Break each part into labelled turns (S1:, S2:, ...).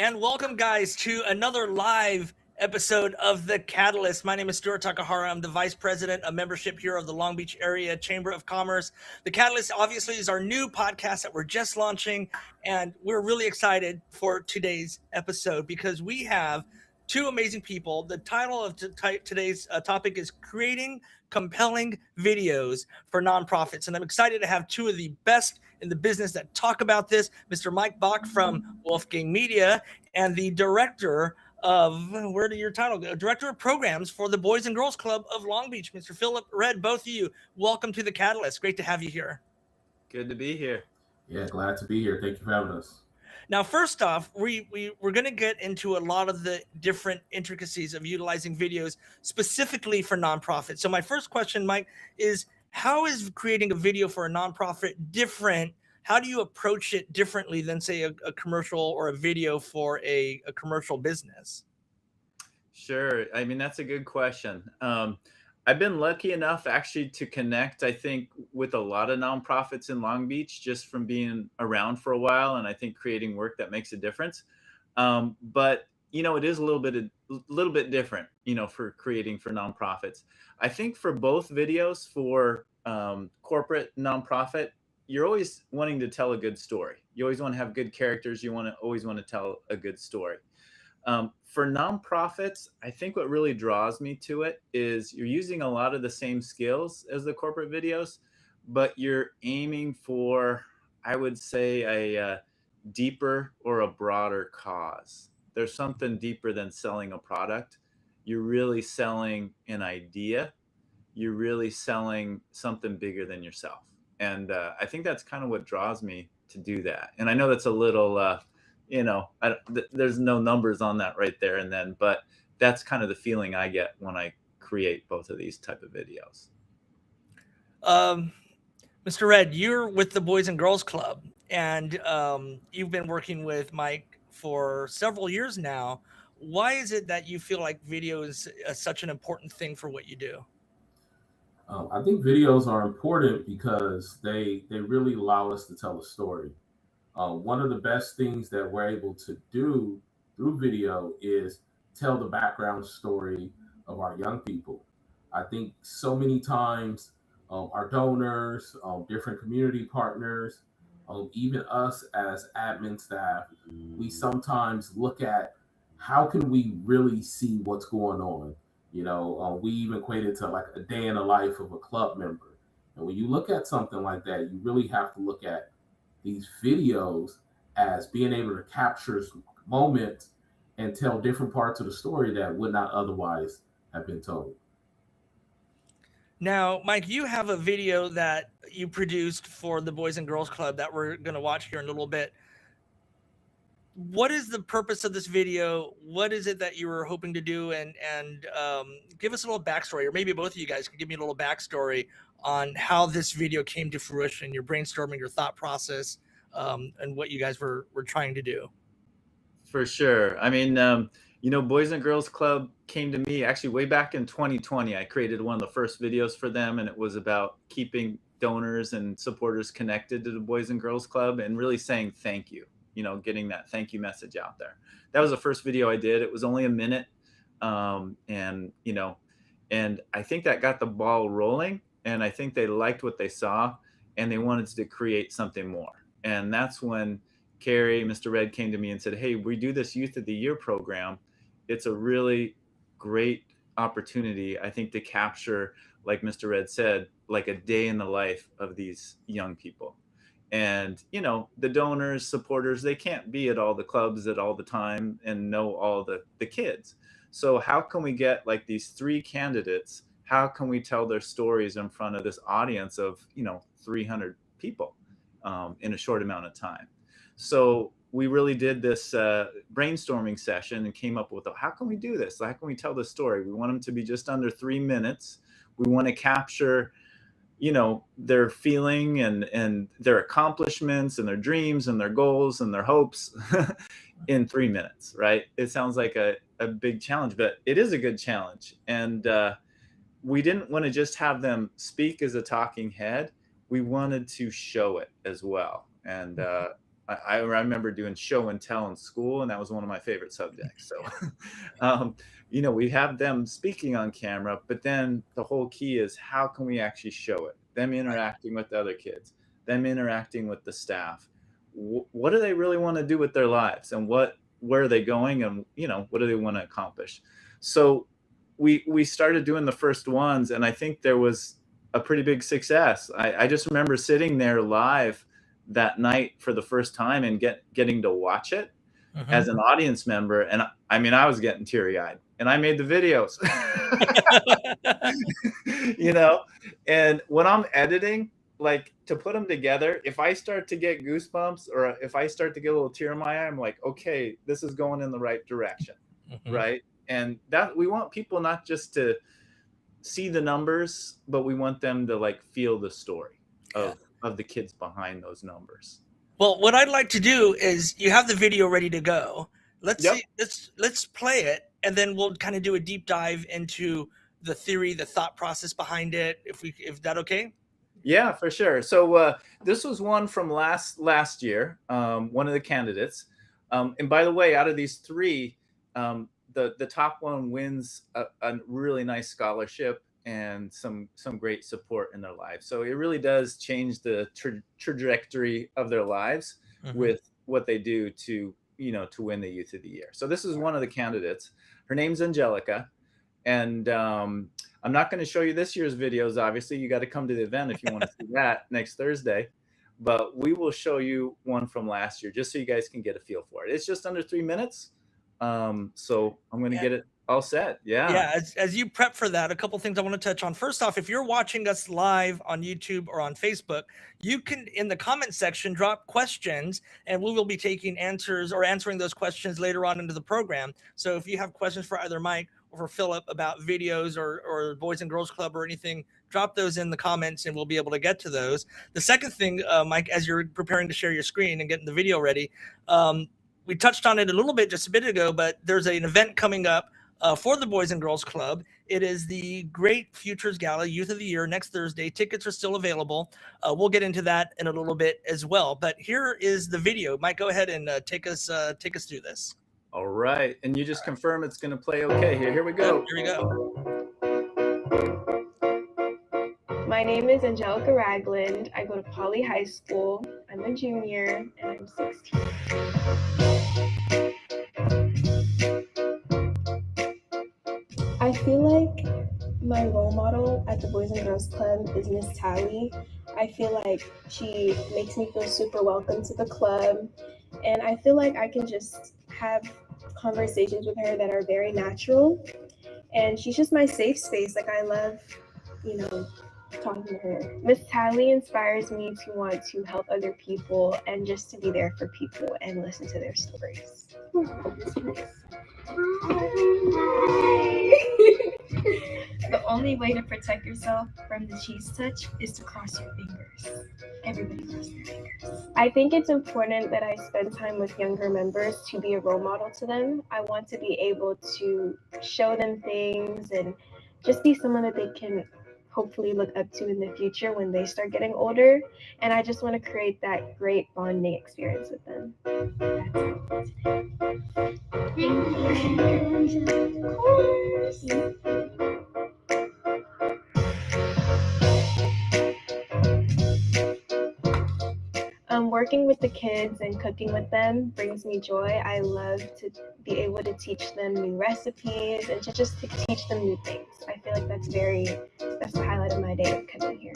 S1: and welcome, guys, to another live episode of The Catalyst. My name is Stuart Takahara. I'm the Vice President of Membership here of the Long Beach Area Chamber of Commerce. The Catalyst, obviously, is our new podcast that we're just launching, and we're really excited for today's episode because we have two amazing people. The title of today's topic is Creating Compelling Videos for Nonprofits, and I'm excited to have two of the best in the business that talk about this, Mr. Mike Bauch from Wolfgang Media and the director of, where do your title go? Director of Programs for the Boys and Girls Club of Long Beach, Mr. Phillip Redd. Both of you, welcome to The Catalyst. Great to have you here.
S2: Good to be here.
S3: Yeah, glad to be here. Thank you for having us.
S1: Now, first off, we're going to get into a lot of the different intricacies of utilizing videos specifically for nonprofits. So my first question, Mike, is how is creating a video for a nonprofit different? How do you approach it differently than, say, a commercial or a video for a commercial business?
S2: Sure. I mean, that's a good question. I've been lucky enough actually to connect, I think, with a lot of nonprofits in Long Beach just from being around for a while, and I think creating work that makes a difference. But it is a little bit different, for creating for nonprofits. I think for both videos for corporate nonprofit, you're always wanting to tell a good story. You always want to have good characters. You always want to tell a good story. For nonprofits, I think what really draws me to it is you're using a lot of the same skills as the corporate videos, but you're aiming for, I would say, a deeper or a broader cause. There's something deeper than selling a product. You're really selling an idea. You're really selling something bigger than yourself. And I think that's kind of what draws me to do that. And I know that's a little, there's no numbers on that right there and then, but that's kind of the feeling I get when I create both of these type of videos.
S1: Mr. Redd, you're with the Boys and Girls Club, and you've been working with Mike for several years now. Why is it that you feel like video is such an important thing for what you do?
S3: I think videos are important because they really allow us to tell a story. One of the best things that we're able to do through video is tell the background story of our young people. I think so many times our donors, different community partners, even us as admin staff, we sometimes look at how can we really see what's going on. We even equate it to like a day in the life of a club member. And when you look at something like that, you really have to look at these videos as being able to capture moments and tell different parts of the story that would not otherwise have been told.
S1: Now, Mike, you have a video that you produced for the Boys and Girls Club that we're going to watch here in a little bit. What is the purpose of this video? What is it that you were hoping to do? And give us a little backstory, or maybe both of you guys can give me a little backstory on how this video came to fruition, your brainstorming, your thought process, and what you guys were trying to do.
S2: For sure. I mean, Boys and Girls Club came to me actually way back in 2020. I created one of the first videos for them, and it was about keeping donors and supporters connected to the Boys and Girls Club and really saying thank you. Getting that thank you message out there. That was the first video I did. It was only a minute. And I think that got the ball rolling, and I think they liked what they saw and they wanted to create something more. And that's when Carrie, Mr. Redd, came to me and said, hey, we do this Youth of the Year program. It's a really great opportunity, I think, to capture, like Mr. Redd said, like a day in the life of these young people. And, the donors, supporters, they can't be at all the clubs at all the time and know all the kids. So how can we get like these three candidates? How can we tell their stories in front of this audience of, 300 people in a short amount of time? So we really did this brainstorming session and came up with, how can we do this? How can we tell the story? We want them to be just under 3 minutes. We want to capture their feeling and their accomplishments and their dreams and their goals and their hopes in 3 minutes, right? It sounds like a big challenge, but it is a good challenge. And we didn't want to just have them speak as a talking head. We wanted to show it as well. And I remember doing show and tell in school, and that was one of my favorite subjects. So, you know, we have them speaking on camera, but then the whole key is how can we actually show it? Them interacting with the other kids, them interacting with the staff. What do they really want to do with their lives, and where are they going, and you know, what do they want to accomplish? So we started doing the first ones, and I think there was a pretty big success. I just remember sitting there live that night for the first time and getting to watch it as an audience member. And I mean, I was getting teary-eyed, and I made the videos, you know, and when I'm editing, like to put them together, if I start to get goosebumps or if I start to get a little tear in my eye, I'm like, okay, this is going in the right direction. Right. And that we want people not just to see the numbers, but we want them to like feel the story of the kids behind those numbers.
S1: Well, what I'd like to do is you have the video ready to go. Let's see, let's play it, and then we'll kind of do a deep dive into the theory, the thought process behind it. If that okay?
S2: Yeah, for sure. So this was one from last year, one of the candidates. And by the way, out of these three, the top one wins a really nice scholarship and some great support in their lives. So it really does change the trajectory of their lives with what they do to, you know, to win the Youth of the Year. So this is one of the candidates. Her name's Angelica. And I'm not going to show you this year's videos. Obviously, you got to come to the event if you want to see that next Thursday. But we will show you one from last year just so you guys can get a feel for it. It's just under 3 minutes. So I'm going to get it all set.
S1: Yeah. As you prep for that, a couple things I want to touch on. First off, if you're watching us live on YouTube or on Facebook, you can, in the comment section, drop questions, and we will be taking answers or answering those questions later on into the program. So if you have questions for either Mike or for Phillip about videos or Boys and Girls Club or anything, drop those in the comments and we'll be able to get to those. The second thing, Mike, as you're preparing to share your screen and getting the video ready, we touched on it a little bit just a bit ago, but there's an event coming up for the Boys and Girls Club. It is the Great Futures Gala, Youth of the Year, next Thursday. Tickets are still available. We'll get into that in a little bit as well. But here is the video. Mike, go ahead and take us through this.
S2: All right. And you just confirm it's going to play okay. Here we go.
S1: Here we go.
S4: My name is Angelica Ragland. I go to Poly High School. I'm a junior and I'm 16. I feel like my role model at the Boys and Girls Club is Miss Tally. I feel like she makes me feel super welcome to the club, and I feel like I can just have conversations with her that are very natural, and she's just my safe space. Like, I love, you know, talking to her. Miss Tally inspires me to want to help other people and just to be there for people and listen to their stories. The only way to protect yourself from the cheese touch is to cross your fingers. Everybody cross their fingers. I think it's important that I spend time with younger members to be a role model to them. I want to be able to show them things and just be someone that they can hopefully look up to in the future when they start getting older. And I just want to create that great bonding experience with them. Of course. Working with the kids and cooking with them brings me joy. I love to be able to teach them new recipes and to just teach them new things. I feel like that's the highlight of my day of coming here.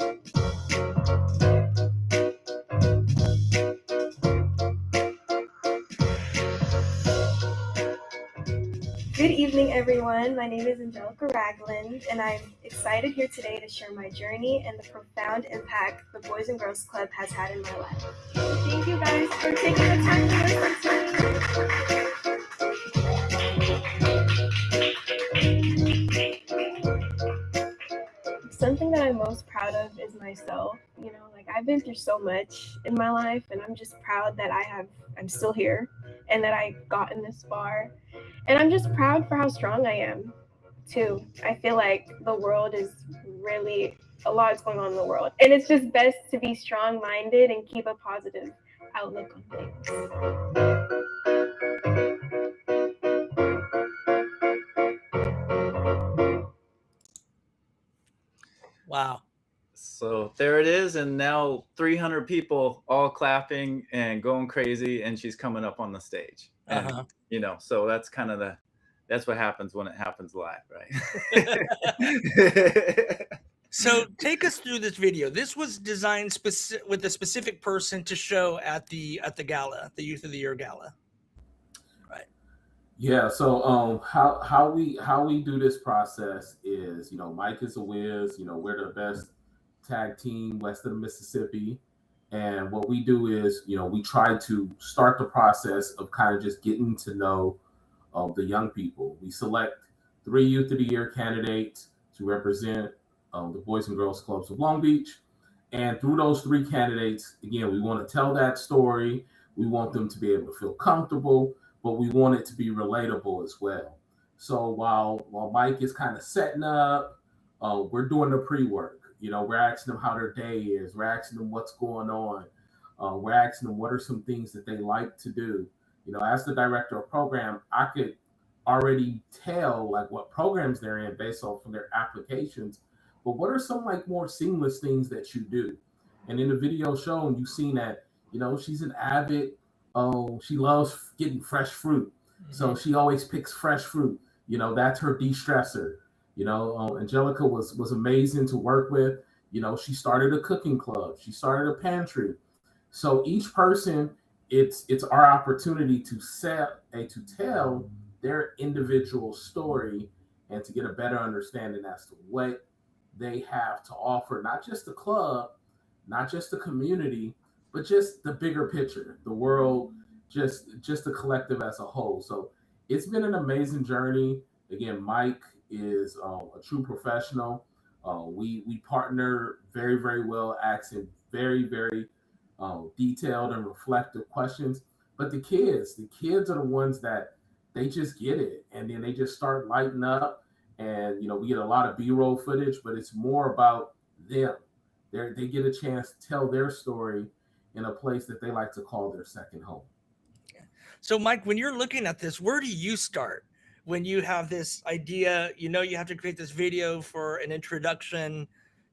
S4: Good evening, everyone. My name is Angelica Ragland, and I'm excited here today to share my journey and the profound impact the Boys and Girls Club has had in my life. Thank you guys for taking the time to listen to me. Something that I'm most proud of is myself. You know, like, I've been through so much in my life, and I'm just proud that I'm still here and that I've gotten this far. And I'm just proud for how strong I am, too. I feel like the world is really, a lot is going on in the world. And it's just best to be strong-minded and keep a positive outlook on things.
S1: Wow.
S2: So there it is, and now 300 people all clapping and going crazy, and she's coming up on the stage. And you know, so that's kind of that's what happens when it happens live, right?
S1: So take us through this video. This was designed with a specific person to show at the gala, the Youth of the Year gala. Right.
S3: Yeah, so how we do this process is, you know, Mike is a whiz, you know, we're the best tag team west of the Mississippi. And what we do is, you know, we try to start the process of kind of just getting to know the young people. We select 3 Youth of the Year candidates to represent the Boys and Girls Clubs of Long Beach. And through those 3 candidates, again, we want to tell that story. We want them to be able to feel comfortable, but we want it to be relatable as well. So while Mike is kind of setting up, we're doing the pre-work. You know, we're asking them how their day is. We're asking them what's going on. We're asking them what are some things that they like to do. You know, as the director of program, I could already tell like what programs they're in based off of their applications. But what are some like more seamless things that you do? And in the video shown, you've seen that, you know, she's an avid, she loves getting fresh fruit. So she always picks fresh fruit. You know, that's her de-stressor. You know, Angelica was amazing to work with. You know, she started a cooking club. She started a pantry. So each person, it's our opportunity to tell their individual story and to get a better understanding as to what they have to offer, not just the club, not just the community, but just the bigger picture, the world, just the collective as a whole. So it's been an amazing journey. Again, Mike is a true professional. We partner very, very well, asking very, very detailed and reflective questions. But the kids are the ones that they just get it, and then they just start lighting up. And you know, we get a lot of B-roll footage, but it's more about them. They get a chance to tell their story in a place that they like to call their second home.
S1: So, Mike, when you're looking at this, where do you start? When you have this idea, you know, you have to create this video for an introduction.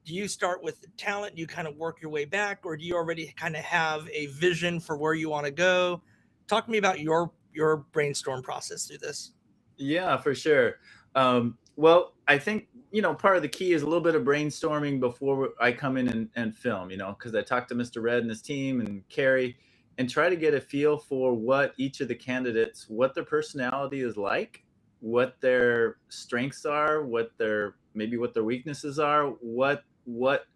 S1: Do you start with the talent? You kind of work your way back, or do you already kind of have a vision for where you want to go? Talk to me about your brainstorm process through this.
S2: Yeah, for sure. Well, I think, you know, part of the key is a little bit of brainstorming before I come in and film, you know, because I talked to Mr. Redd and his team and Carrie and try to get a feel for what each of the candidates, what their personality is like, what their strengths are, what their weaknesses are, what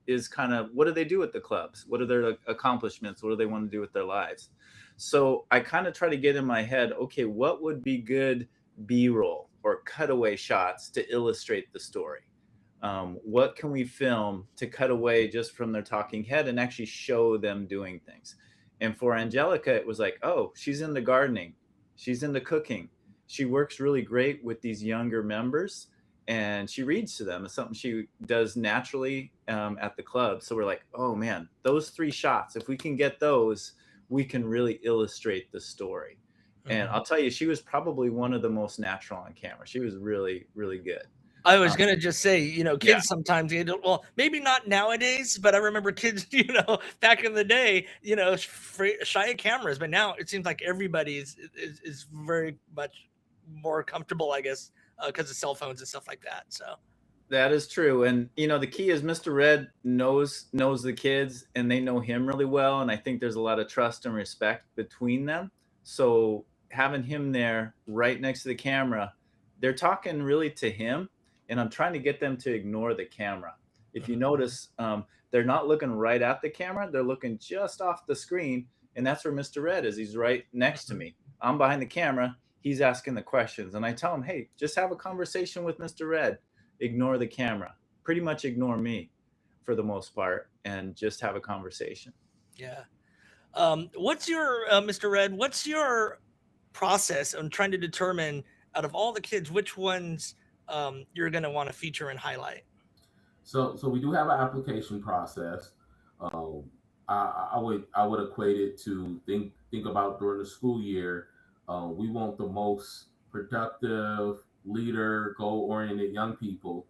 S2: is kind of, what do they do at the clubs? What are their accomplishments? What do they want to do with their lives? So I kind of try to get in my head, okay, what would be good B-roll or cutaway shots to illustrate the story? What can we film to cut away just from their talking head and actually show them doing things? And for Angelica, it was like, oh, she's into gardening. She's into cooking. She works really great with these younger members, and she reads to them. It's something she does naturally at the club. So we're like, oh man, those 3 shots, if we can get those, we can really illustrate the story. And I'll tell you, she was probably one of the most natural on camera. She was really, really good.
S1: I was going to just say, you know, kids sometimes, well, maybe not nowadays, but I remember kids, you know, back in the day, you know, shy of cameras. But now it seems like everybody is very much more comfortable, I guess, because of cell phones and stuff like that. So
S2: that is true. And, you know, the key is Mr. Redd knows the kids and they know him really well. And I think there's a lot of trust and respect between them. So having him there right next to the camera, they're talking really to him. And I'm trying to get them to ignore the camera. If you notice, they're not looking right at the camera. They're looking just off the screen. And that's where Mr. Redd is. He's right next to me. I'm behind the camera. He's asking the questions. And I tell him, hey, just have a conversation with Mr. Redd. Ignore the camera. Pretty much ignore me for the most part and just have a conversation.
S1: Yeah. What's your, Mr. Redd, what's your process on trying to determine out of all the kids, which ones you're going to want to feature and highlight?
S3: So we do have an application process. I would equate it to think about during the school year. We want the most productive, leader, goal-oriented young people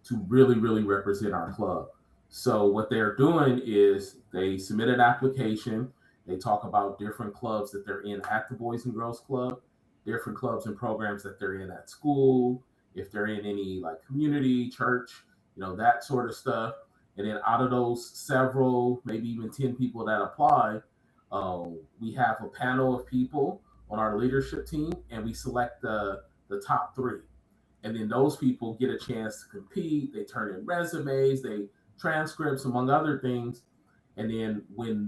S3: to really represent our club. So what they're doing is they submit an application. They talk about different clubs that they're in at the Boys and Girls Club, different clubs and programs that they're in at school, if they're in any like community, church, that sort of stuff. And then out of those several, maybe even 10 people that apply, we have a panel of people on our leadership team, and we select the top 3. And then those people get a chance to compete. They turn in resumes, they transcripts, among other things. And then when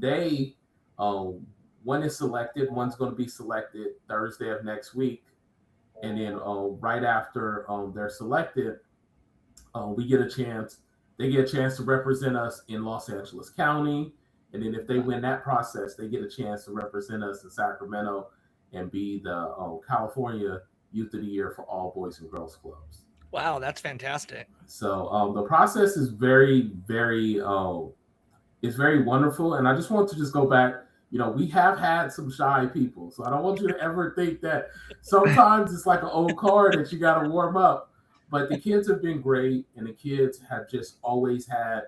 S3: one is selected, one's going to be selected Thursday of next week. And then right after they're selected, they get a chance to represent us in Los Angeles County. And then if they win that process, they get a chance to represent us in Sacramento and be the California Youth of the Year for all Boys and Girls Clubs.
S1: Wow, that's fantastic.
S3: So the process is very wonderful. And I just want to go back. We have had some shy people. So I don't want you to ever think that sometimes it's like an old car that you got to warm up. But the kids have been great, and the kids have just always had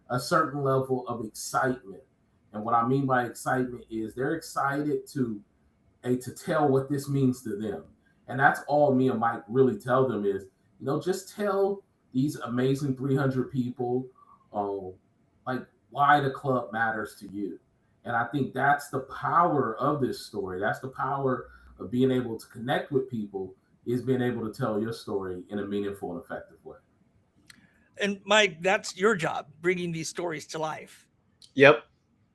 S3: a certain level of excitement. And what I mean by excitement is they're excited to tell what this means to them. And that's all me and Mike really tell them is, just tell these amazing 300 people like why the club matters to you. And I think that's the power of this story. That's the power of being able to connect with people, is being able to tell your story in a meaningful and effective way.
S1: And Mike, that's your job, bringing these stories to life.
S2: Yep.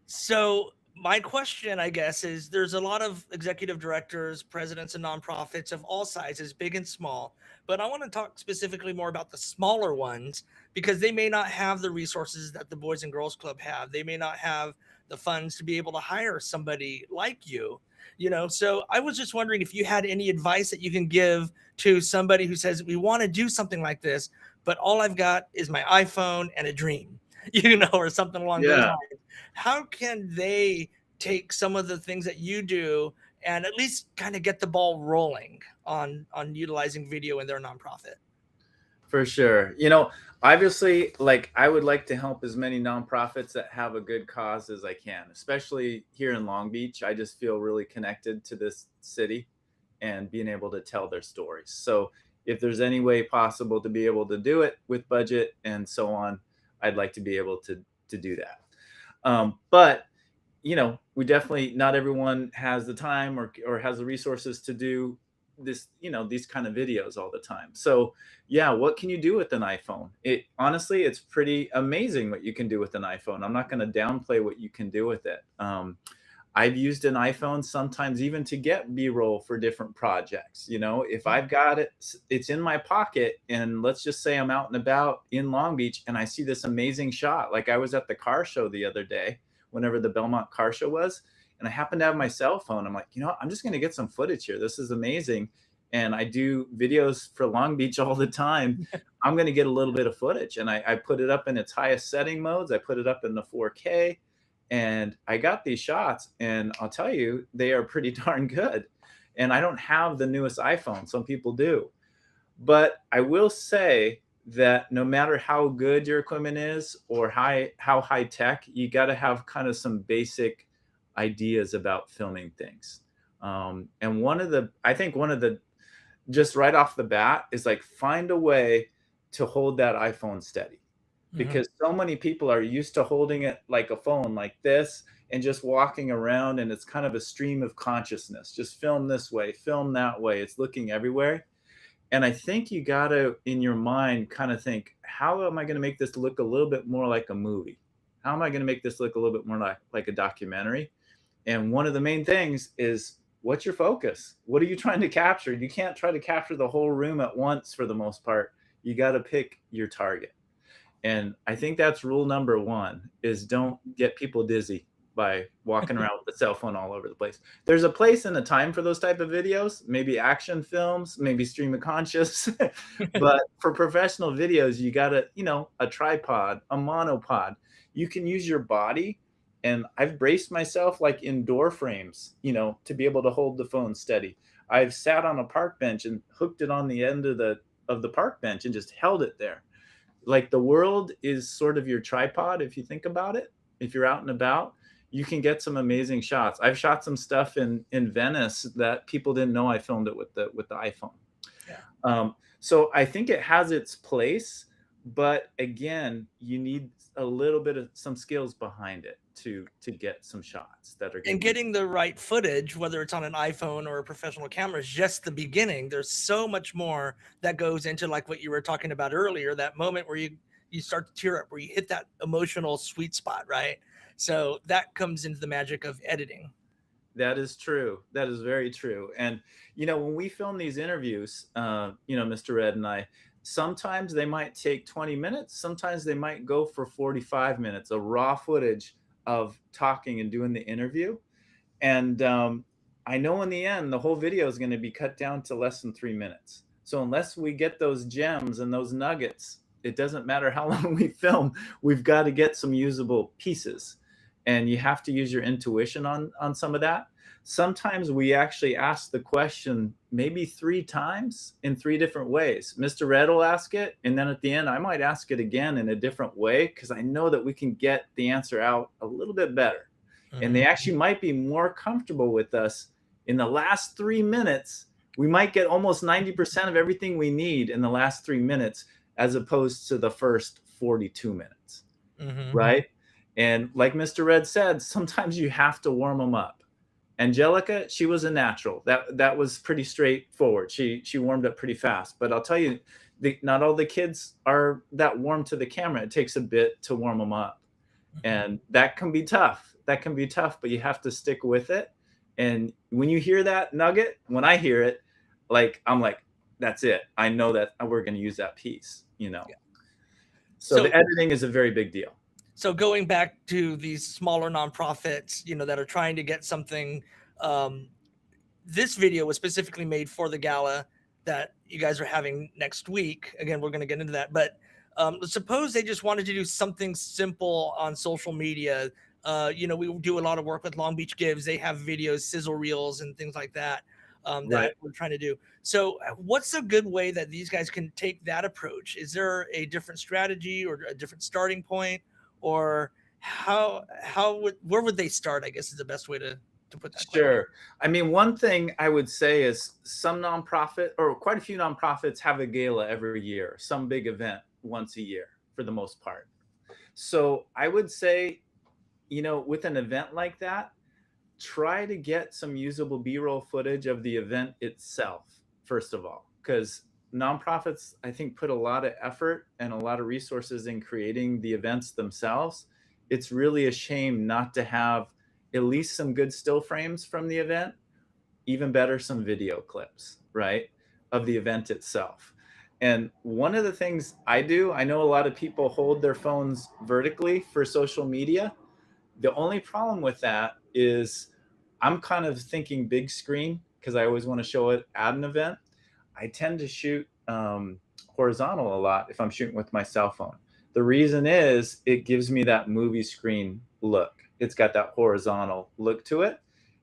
S1: So my question, I guess, is there's a lot of executive directors, presidents of nonprofits of all sizes, big and small. But I want to talk specifically more about the smaller ones, because they may not have the resources that the Boys and Girls Club have. They may not have the funds to be able to hire somebody like you. So I was just wondering if you had any advice that you can give to somebody who says, we want to do something like this, but all I've got is my iPhone and a dream, or something along those lines. How can they take some of the things that you do and at least kind of get the ball rolling on utilizing video in their nonprofit?
S2: For sure. Obviously, I would like to help as many nonprofits that have a good cause as I can, especially here in Long Beach. I just feel really connected to this city and being able to tell their stories. So if there's any way possible to be able to do it with budget and so on, I'd like to be able to do that. But we definitely, not everyone has the time or has the resources to do this, these kind of videos all the time. So yeah, what can you do with an iPhone? Honestly, it's pretty amazing what you can do with an iPhone. I'm not going to downplay what you can do with it. I've used an iPhone sometimes even to get B-roll for different projects. If I've got it's in my pocket, and let's just say I'm out and about in Long Beach and I see this amazing shot. Like I was at the car show the other day, whenever the Belmont car show was, and I happened to have my cell phone. I'm like, I'm just going to get some footage here. This is amazing. And I do videos for Long Beach all the time. I'm going to get a little bit of footage. And I put it up in its highest setting modes. I put it up in the 4K. And I got these shots. And I'll tell you, they are pretty darn good. And I don't have the newest iPhone. Some people do. But I will say that no matter how good your equipment is or how high tech, you got to have kind of some basic ideas about filming things. And I think one of the, just right off the bat, is find a way to hold that iPhone steady, because so many people are used to holding it like a phone like this and just walking around, and it's kind of a stream of consciousness. Just film this way, film that way. It's looking everywhere. And I think you got to, in your mind, kind of think, how am I going to make this look a little bit more like a movie? How am I going to make this look a little bit more like a documentary? And one of the main things is, what's your focus? What are you trying to capture? You can't try to capture the whole room at once for the most part. You got to pick your target. And I think that's rule number one, is don't get people dizzy by walking around with a cell phone all over the place. There's a place and a time for those type of videos, maybe action films, maybe stream of conscious. But for professional videos, you got to, a tripod, a monopod. You can use your body And I've braced myself like in door frames, to be able to hold the phone steady. I've sat on a park bench and hooked it on the end of the park bench and just held it there. Like the world is sort of your tripod. If you think about it, if you're out and about, you can get some amazing shots. I've shot some stuff in Venice that people didn't know I filmed it with the iPhone.
S1: Yeah.
S2: So I think it has its place, but again, you need a little bit of some skills behind it to get some shots that are
S1: and getting the right footage, whether it's on an iPhone or a professional camera, is just the beginning. There's so much more that goes into, like what you were talking about earlier, that moment where you start to tear up, where you hit that emotional sweet spot, right? So that comes into the magic of editing.
S2: That is true. That is very true. And, when we film these interviews, Mr. Redd and I, sometimes they might take 20 minutes. Sometimes they might go for 45 minutes of raw footage of talking and doing the interview. And I know in the end, the whole video is going to be cut down to less than 3 minutes. So unless we get those gems and those nuggets, it doesn't matter how long we film, we've got to get some usable pieces. And you have to use your intuition on some of that. Sometimes we actually ask the question maybe 3 times in 3 different ways. Mr. Redd will ask it, and then at the end, I might ask it again in a different way, because I know that we can get the answer out a little bit better. Mm-hmm. And they actually might be more comfortable with us in the last 3 minutes. We might get almost 90% of everything we need in the last 3 minutes, as opposed to the first 42 minutes, mm-hmm. right? And like Mr. Redd said, sometimes you have to warm them up. Angelica, she was a natural. That was pretty straightforward. She warmed up pretty fast. But I'll tell you, not all the kids are that warm to the camera. It takes a bit to warm them up. And that can be tough. But you have to stick with it. And when you hear that nugget, when I hear it, I'm like, that's it. I know that we're going to use that piece, Yeah. So the editing is a very big deal.
S1: So going back to these smaller nonprofits, that are trying to get something, this video was specifically made for the gala that you guys are having next week. Again, we're going to get into that, but suppose they just wanted to do something simple on social media. We do a lot of work with Long Beach Gives. They have videos, sizzle reels, and things like that. That right. We're trying to do. So what's a good way that these guys can take that approach? Is there a different strategy or a different starting point? Or where would they start, I guess, is the best way to put that.
S2: Sure. I mean, one thing I would say is some nonprofit, or quite a few nonprofits, have a gala every year, some big event once a year for the most part. So I would say, with an event like that, try to get some usable B-roll footage of the event itself, first of all, because nonprofits, I think, put a lot of effort and a lot of resources in creating the events themselves. It's really a shame not to have at least some good still frames from the event, even better, some video clips, right, of the event itself. And one of the things I do, I know a lot of people hold their phones vertically for social media. The only problem with that is I'm kind of thinking big screen, because I always want to show it at an event. I tend to shoot horizontal a lot if I'm shooting with my cell phone. The reason is it gives me that movie screen look. It's got that horizontal look to it.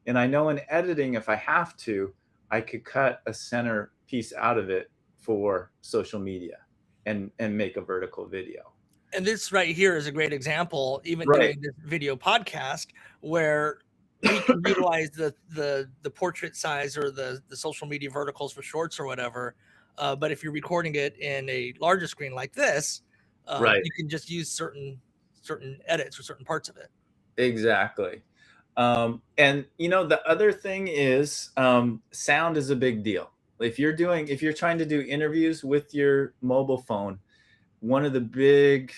S2: And I know in editing, if I have to, I could cut a center piece out of it for social media and make a vertical video.
S1: And this right here is a great example, even
S2: right.
S1: doing this video podcast, where we can utilize the portrait size or the social media verticals for shorts or whatever. But if you're recording it in a larger screen like this,
S2: right.
S1: you can just use certain edits or certain parts of it.
S2: Exactly. And the other thing is sound is a big deal. If you're trying to do interviews with your mobile phone, one of the big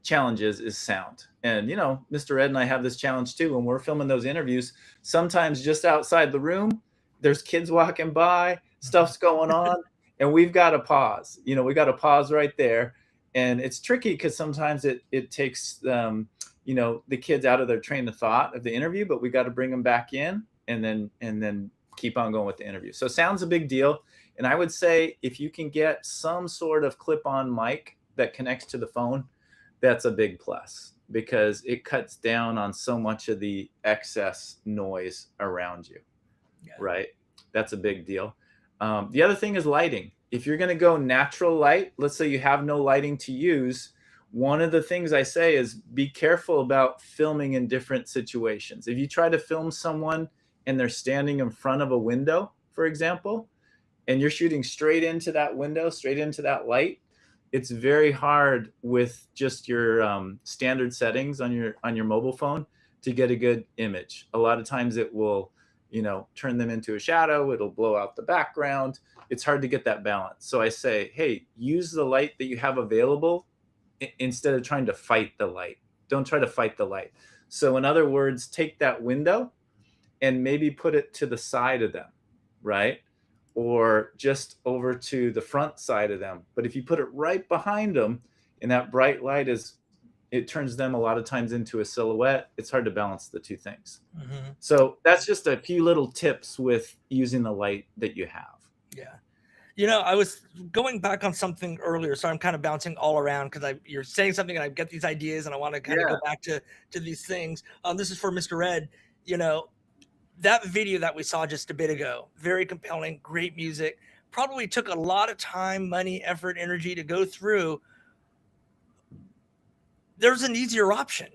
S2: challenges is sound. And Mr. Redd and I have this challenge too. When we're filming those interviews, sometimes just outside the room, there's kids walking by, stuff's going on, and we've got to pause. We got to pause right there. And it's tricky because sometimes it takes the kids out of their train of thought of the interview, but we got to bring them back in and then keep on going with the interview. So sound's a big deal. And I would say if you can get some sort of clip-on mic that connects to the phone, that's a big plus. because it cuts down on so much of the excess noise around you.
S1: Yeah.
S2: Right? That's a big deal. The other thing is lighting. If you're going to go natural light, let's say you have no lighting to use, one of the things I say is be careful about filming in different situations. If you try to film someone and they're standing in front of a window, for example, and you're shooting straight into that window, straight into that light, it's very hard with just your standard settings on your mobile phone to get a good image. A lot of times it will, turn them into a shadow. It'll blow out the background. It's hard to get that balance. So I say, hey, use the light that you have available instead of trying to fight the light. Don't try to fight the light. So in other words, take that window and maybe put it to the side of them, right? Or just over to the front side of them. But if you put it right behind them and that bright light it turns them a lot of times into a silhouette, it's hard to balance the two things. Mm-hmm. So that's just a few little tips with using the light that you have.
S1: Yeah. I was going back on something earlier, so I'm kind of bouncing all around because you're saying something and I get these ideas and I want to kind of go back to these things. This is for Mr. Redd. That video that we saw just a bit ago, very compelling, great music, probably took a lot of time, money, effort, energy to go through. There's an easier option.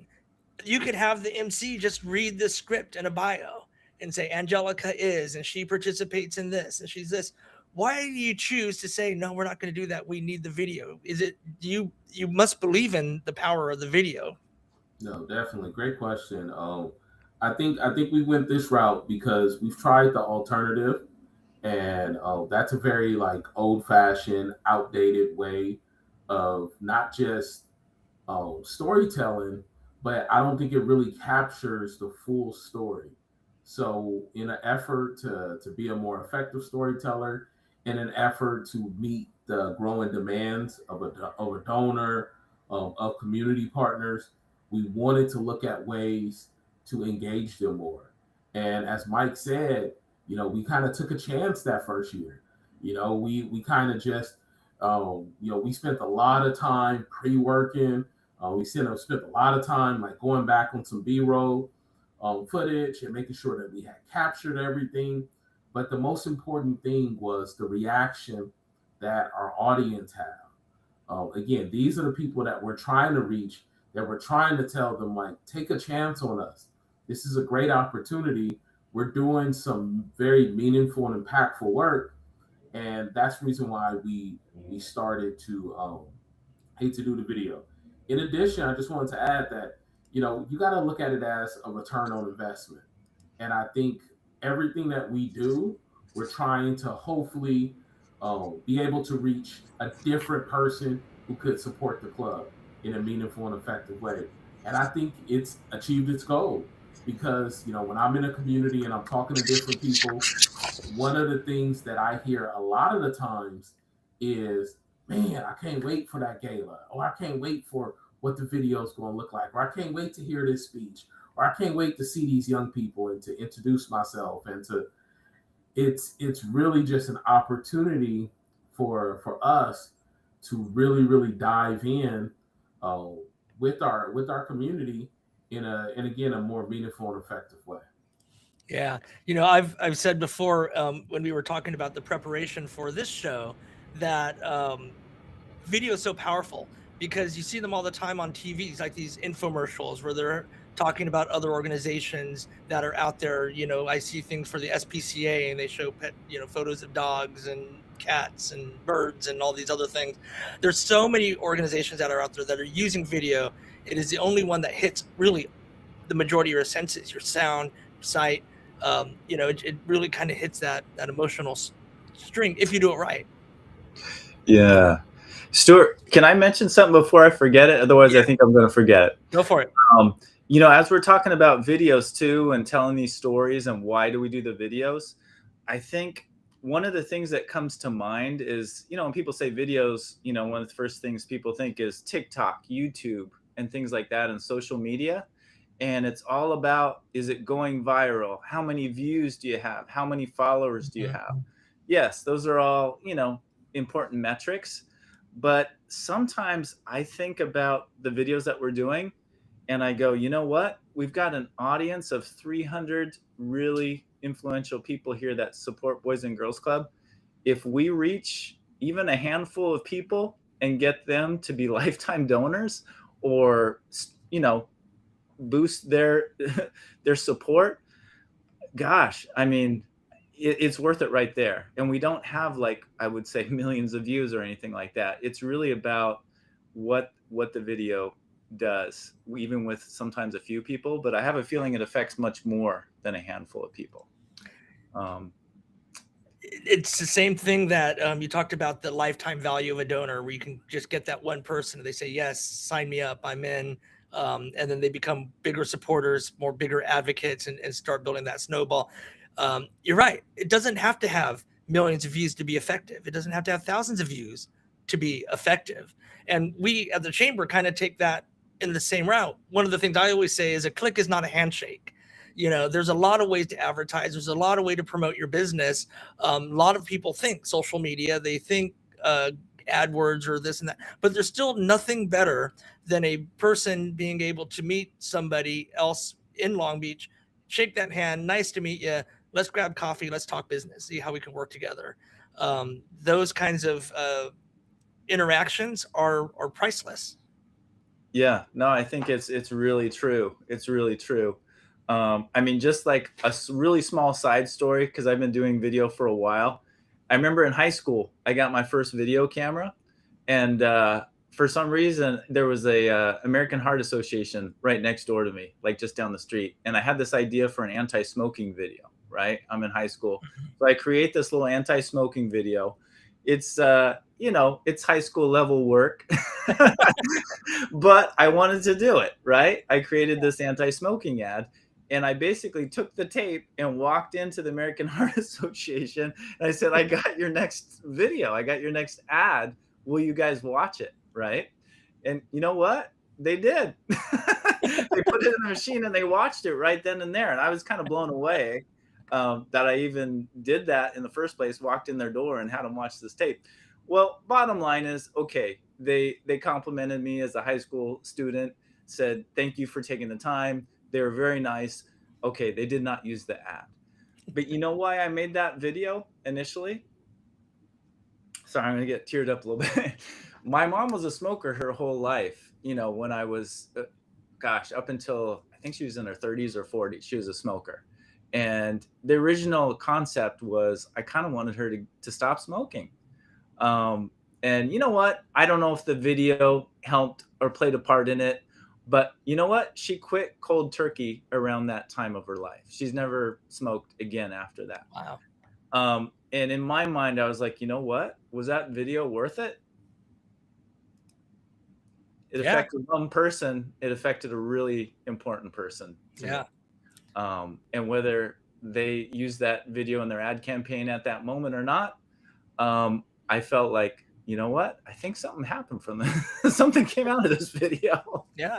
S1: You could have the MC just read the script in a bio and say, Angelica is, and she participates in this, and she's this. Why do you choose to say, no, we're not going to do that? We need the video. Is it you must believe in the power of the video?
S3: No, definitely. Great question. I think we went this route because we've tried the alternative, and that's a very old-fashioned, outdated way of not just storytelling, but I don't think it really captures the full story. So in an effort to be a more effective storyteller, in an effort to meet the growing demands of a donor, of community partners, we wanted to look at ways to engage them more. And as Mike said, we kind of took a chance that first year. We kind of just, we spent a lot of time pre-working. We spent a lot of time going back on some B-roll footage and making sure that we had captured everything. But the most important thing was the reaction that our audience had. Again, these are the people that we're trying to reach, that we're trying to tell them, take a chance on us. This is a great opportunity. We're doing some very meaningful and impactful work. And that's the reason why we started to hate to do the video. In addition, I just wanted to add that, you got to look at it as a return on investment. And I think everything that we do, we're trying to hopefully be able to reach a different person who could support the club in a meaningful and effective way. And I think it's achieved its goal because, when I'm in a community and I'm talking to different people, one of the things that I hear a lot of the times is, man, I can't wait for that gala, or I can't wait for what the video is going to look like, or I can't wait to hear this speech, or I can't wait to see these young people and to introduce myself. And it's really just an opportunity for us to really dive in with our community in a more meaningful and effective way.
S1: Yeah. I've said before when we were talking about the preparation for this show that video is so powerful because you see them all the time on TVs, like these infomercials where they're talking about other organizations that are out there. I see things for the SPCA and they show photos of dogs and cats and birds and all these other things. There's so many organizations that are out there that are using video. It is the only one that hits really the majority of your senses, your sound, sight. It really kind of hits that emotional string if you do it right.
S2: Yeah. Stuart, can I mention something before I forget it? Otherwise, I think I'm going to forget it.
S1: Go for it.
S2: As we're talking about videos too and telling these stories and why do we do the videos, I think one of the things that comes to mind is, when people say videos, one of the first things people think is TikTok, YouTube, and things like that, and social media. And it's all about, is it going viral? How many views do you have? How many followers do you have? Yes, those are all, important metrics. But sometimes I think about the videos that we're doing and I go, you know what? We've got an audience of 300 really influential people here that support Boys and Girls Club. If we reach even a handful of people and get them to be lifetime donors, or, you know, boost their their support, gosh, I mean, it's worth it right there. And we don't have, like, I would say, millions of views or anything like that. It's really about what the video does, even with sometimes a few people. But I have a feeling it affects much more than a handful of people.
S1: It's the same thing that you talked about, the lifetime value of a donor, where you can just get that one person and they say, yes, sign me up, I'm in. And then they become bigger supporters, more bigger advocates, and start building that snowball. You're right. It doesn't have to have millions of views to be effective. It doesn't have to have thousands of views to be effective. And we at the Chamber kind of take that in the same route. One of the things I always say is a click is not a handshake. You know, there's a lot of ways to advertise. There's a lot of way to promote your business. A lot of people think social media, they think AdWords or this and that, but there's still nothing better than a person being able to meet somebody else in Long Beach, shake that hand, nice to meet you, let's grab coffee, let's talk business, see how we can work together. Those kinds of interactions are priceless.
S2: Yeah, no, I think it's really true. It's really true. I mean, just like a really small side story, because I've been doing video for a while. I remember in high school, I got my first video camera, and for some reason, there was a American Heart Association right next door to me, like just down the street. And I had this idea for an anti-smoking video, right? I'm in high school. So I create this little anti-smoking video. It's, you know, it's high school level work, but I wanted to do it, right? I created this anti-smoking ad. And I basically took the tape and walked into the American Heart Association. And I said, I got your next video. I got your next ad. Will you guys watch it? Right. And you know what? They did. They put it in the machine and they watched it right then and there. And I was kind of blown away that I even did that in the first place, walked in their door and had them watch this tape. Well, bottom line is, okay, they complimented me as a high school student, said, thank you for taking the time. They were very nice. Okay, they did not use the ad. But you know why I made that video initially? Sorry, I'm going to get teared up a little bit. My mom was a smoker her whole life. You know, when I was, gosh, up until I think she was in her 30s or 40s, she was a smoker. And the original concept was I kind of wanted her to stop smoking. And you know what? I don't know if the video helped or played a part in it. But you know what? She quit cold turkey around that time of her life. She's never smoked again after that.
S1: Wow.
S2: And in my mind, I was like, you know what? Was that video worth it? It affected one person. It affected a really important person.
S1: Yeah.
S2: And whether they used that video in their ad campaign at that moment or not, I felt like, you know what? I think something happened from this. Something came out of this video.
S1: Yeah.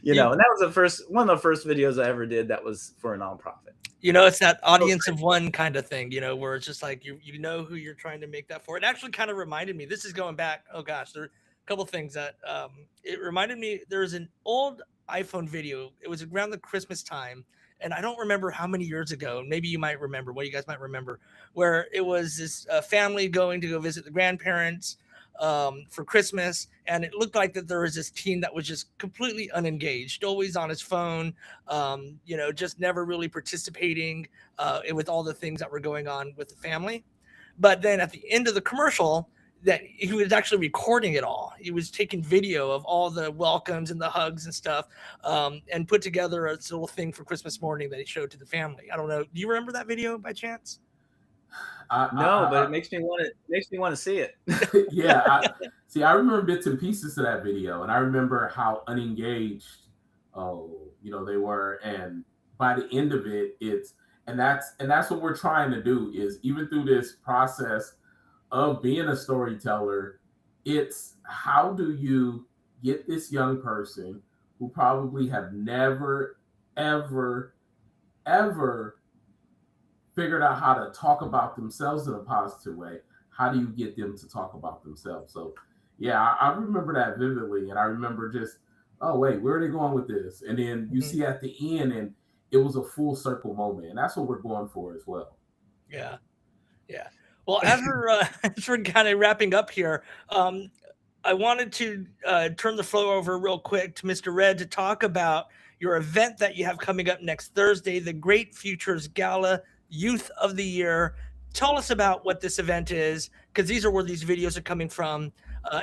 S2: You know, and that was one of the first videos I ever did that was for a nonprofit.
S1: You know, it's that audience of one kind of thing, you know, where it's just like, you know who you're trying to make that for. It actually kind of reminded me, this is going back, oh gosh, there are a couple of things that it reminded me. There's an old iPhone video. It was around the Christmas time. And I don't remember how many years ago, maybe you might remember, well, you guys might remember, where it was this family going to go visit the grandparents for Christmas. And it looked like that there was this teen that was just completely unengaged, always on his phone, you know, just never really participating with all the things that were going on with the family. But then at the end of the commercial, that he was actually recording it all. He was taking video of all the welcomes and the hugs and stuff, and put together a little thing for Christmas morning that he showed to the family. I don't know. Do you remember that video by chance?
S2: No, but it makes me want to see it.
S3: Yeah. I remember bits and pieces of that video, and I remember how unengaged, you know, they were. And by the end of it, that's what we're trying to do, is even through this process of being a storyteller, it's how do you get this young person who probably have never, ever, ever figured out how to talk about themselves in a positive way. How do you get them to talk about themselves? So yeah, I remember that vividly. And I remember just oh wait, where are they going with this? And then you see at the end, and it was a full circle moment, and that's what we're going for as well.
S1: Yeah, yeah. Well, as we're kind of wrapping up here, I wanted to turn the floor over real quick to Mr. Redd to talk about your event that you have coming up next Thursday, the Great Futures Gala Youth of the Year. Tell us about what this event is, because these are where these videos are coming from,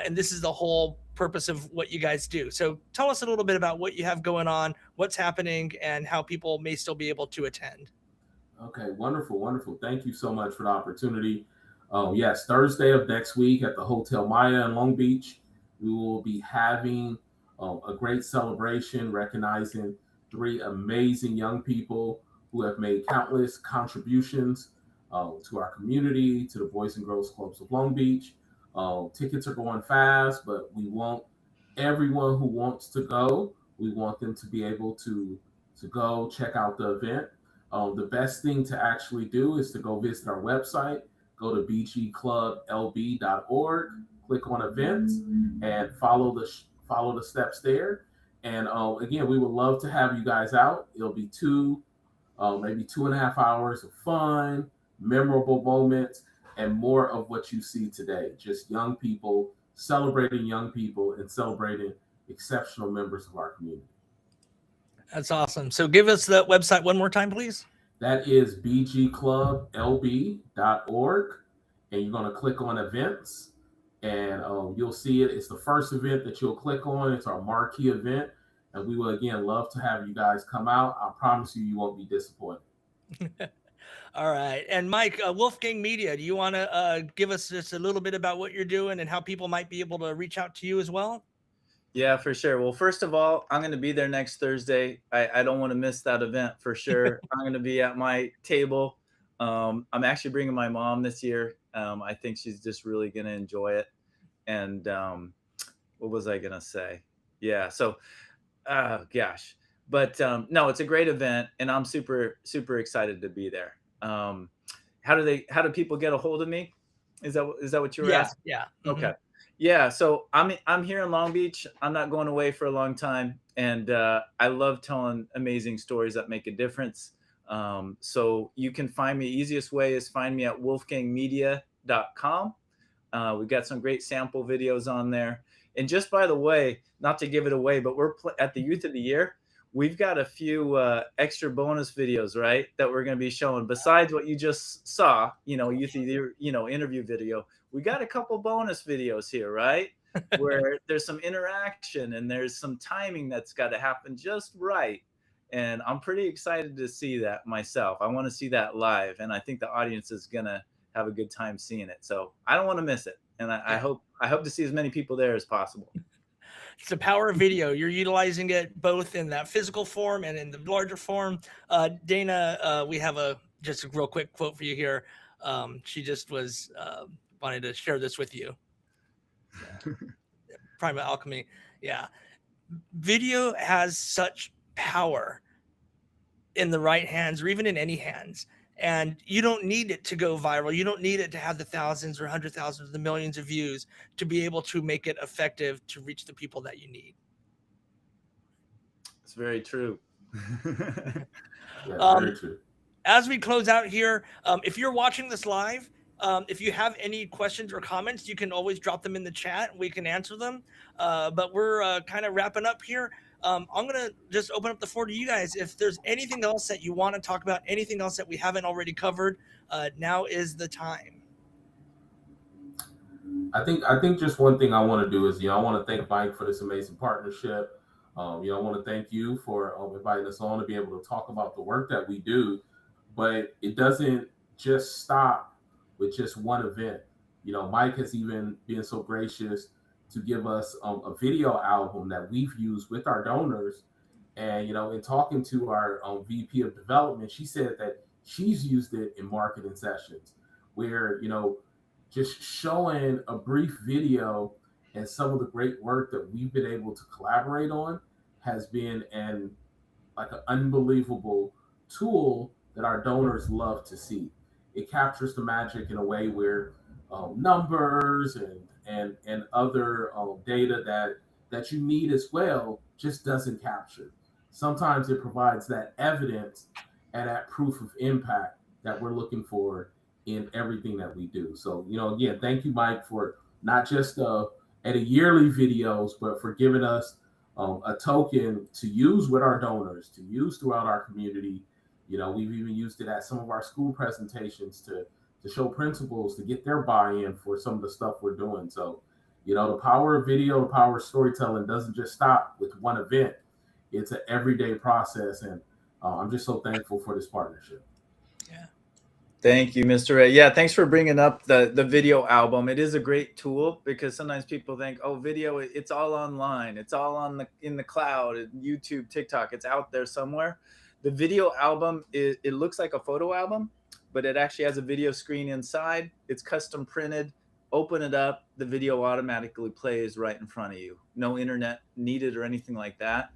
S1: and this is the whole purpose of what you guys do. So tell us a little bit about what you have going on, what's happening, and how people may still be able to attend.
S3: Okay, wonderful, wonderful. Thank you so much for the opportunity. Yes, Thursday of next week at the Hotel Maya in Long Beach, we will be having a great celebration recognizing 3 amazing young people who have made countless contributions to our community, to the Boys and Girls Clubs of Long Beach. Tickets are going fast, but we want everyone who wants to go, we want them to be able to go check out the event. The best thing to actually do is to go visit our website, go to bgclublb.org, click on events, and follow the steps there. And again, we would love to have you guys out. It'll be maybe 2.5 hours of fun, memorable moments, and more of what you see today. Just young people, celebrating young people and celebrating exceptional members of our community.
S1: That's awesome. So give us the website one more time, please.
S3: That is bgclublb.org. And you're going to click on events, and you'll see it. It's the first event that you'll click on. It's our marquee event. And we will, again, love to have you guys come out. I promise you won't be disappointed.
S1: All right. And Mike, Wolfgang Media, do you want to give us just a little bit about what you're doing and how people might be able to reach out to you as well?
S2: Yeah, for sure. Well, first of all, I'm going to be there next Thursday. I don't want to miss that event for sure. I'm going to be at my table. I'm actually bringing my mom this year. I think she's just really going to enjoy it. And what was I going to say? Yeah. So, gosh. But no, it's a great event, and I'm super, super excited to be there. How do people get a hold of me? Is that what you were asking?
S1: Yeah.
S2: Okay. Yeah, so I'm here in Long Beach. I'm not going away for a long time, and I love telling amazing stories that make a difference. So you can find me. Easiest way is find me at WolfgangMedia.com. We've got some great sample videos on there. And just by the way, not to give it away, but we're at the Youth of the Year. We've got a few extra bonus videos, right, that we're going to be showing. Besides what you just saw, Youth of the Year, interview video. We got a couple bonus videos here, right? Where there's some interaction and there's some timing that's got to happen just right. And I'm pretty excited to see that myself. I want to see that live. And I think the audience is going to have a good time seeing it. So I don't want to miss it. And I hope to see as many people there as possible.
S1: It's the power of video. You're utilizing it both in that physical form and in the larger form. Dana, we have just a real quick quote for you here. She just was wanted to share this with you. Prima Alchemy. Yeah. Video has such power in the right hands or even in any hands. And you don't need it to go viral. You don't need it to have the thousands or 100,000s, the millions of views to be able to make it effective to reach the people that you need.
S2: It's very true.
S3: Very true.
S1: As we close out here, if you're watching this live, if you have any questions or comments, you can always drop them in the chat. We can answer them. But we're kind of wrapping up here. I'm going to just open up the floor to you guys. If there's anything else that you want to talk about, anything else that we haven't already covered, now is the time.
S3: I think just one thing I want to do is, I want to thank Mike for this amazing partnership. I want to thank you for inviting us on to be able to talk about the work that we do. But it doesn't just stop with just one event. Mike has even been so gracious to give us a video album that we've used with our donors. And, in talking to our VP of development, she said that she's used it in marketing sessions where, just showing a brief video and some of the great work that we've been able to collaborate on has been an unbelievable tool that our donors love to see. It captures the magic in a way where numbers and other data that that you need as well just doesn't capture. Sometimes it provides that evidence and that proof of impact that we're looking for in everything that we do. So, again, thank you, Mike, for not just at a yearly videos, but for giving us a token to use with our donors, to use throughout our community. We've even used it at some of our school presentations to show principals, to get their buy-in for some of the stuff we're doing. So, the power of video, the power of storytelling doesn't just stop with one event. It's an everyday process. And I'm just so thankful for this partnership.
S1: Yeah.
S2: Thank you, Mr. Ray. Yeah, thanks for bringing up the video album. It is a great tool because sometimes people think, oh, video, it's all online. It's all in the cloud, YouTube, TikTok. It's out there somewhere. The video album, it looks like a photo album, but it actually has a video screen inside. It's custom printed. Open it up, the video automatically plays right in front of you. No internet needed or anything like that.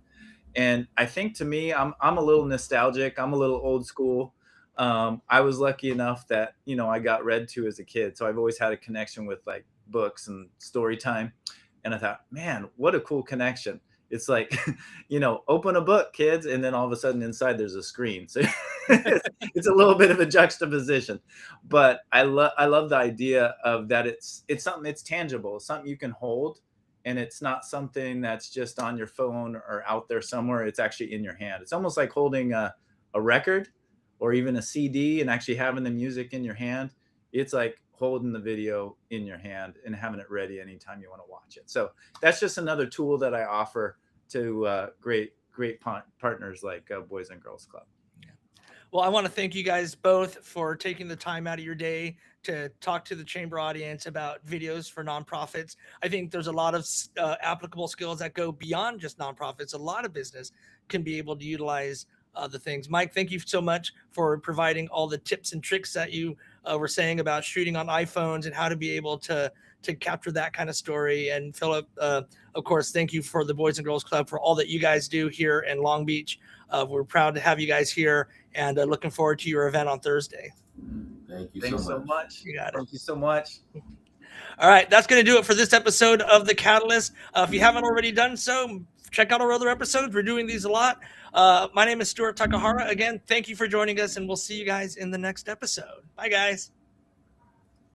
S2: And I think, to me, I'm a little nostalgic. I'm a little old school. I was lucky enough that, I got read to as a kid. So I've always had a connection with like books and story time. And I thought, man, what a cool connection. It's like, open a book, kids. And then all of a sudden inside there's a screen. So it's a little bit of a juxtaposition, but I love the idea of that. It's something, it's tangible, it's something you can hold. And it's not something that's just on your phone or out there somewhere. It's actually in your hand. It's almost like holding a record or even a CD and actually having the music in your hand. It's like holding the video in your hand and having it ready anytime you want to watch it. So that's just another tool that I offer to great partners like Boys and Girls Club.
S1: Well, I want to thank you guys both for taking the time out of your day to talk to the chamber audience about videos for nonprofits. I think there's a lot of applicable skills that go beyond just nonprofits. A lot of business can be able to utilize the things. Mike, thank you so much for providing all the tips and tricks that you were saying about shooting on iPhones and how to be able to capture that kind of story. And Phillip, of course, thank you for the Boys and Girls Club for all that you guys do here in Long Beach. We're proud to have you guys here and looking forward to your event on Thursday.
S3: Thank you
S2: Thanks
S3: so much.
S1: You got it.
S2: Thank you so much.
S1: All right, that's going to do it for this episode of The Catalyst. If you haven't already done so, check out our other episodes. We're doing these a lot. My name is Stuart Takahara. Again, thank you for joining us, and we'll see you guys in the next episode. Bye, guys.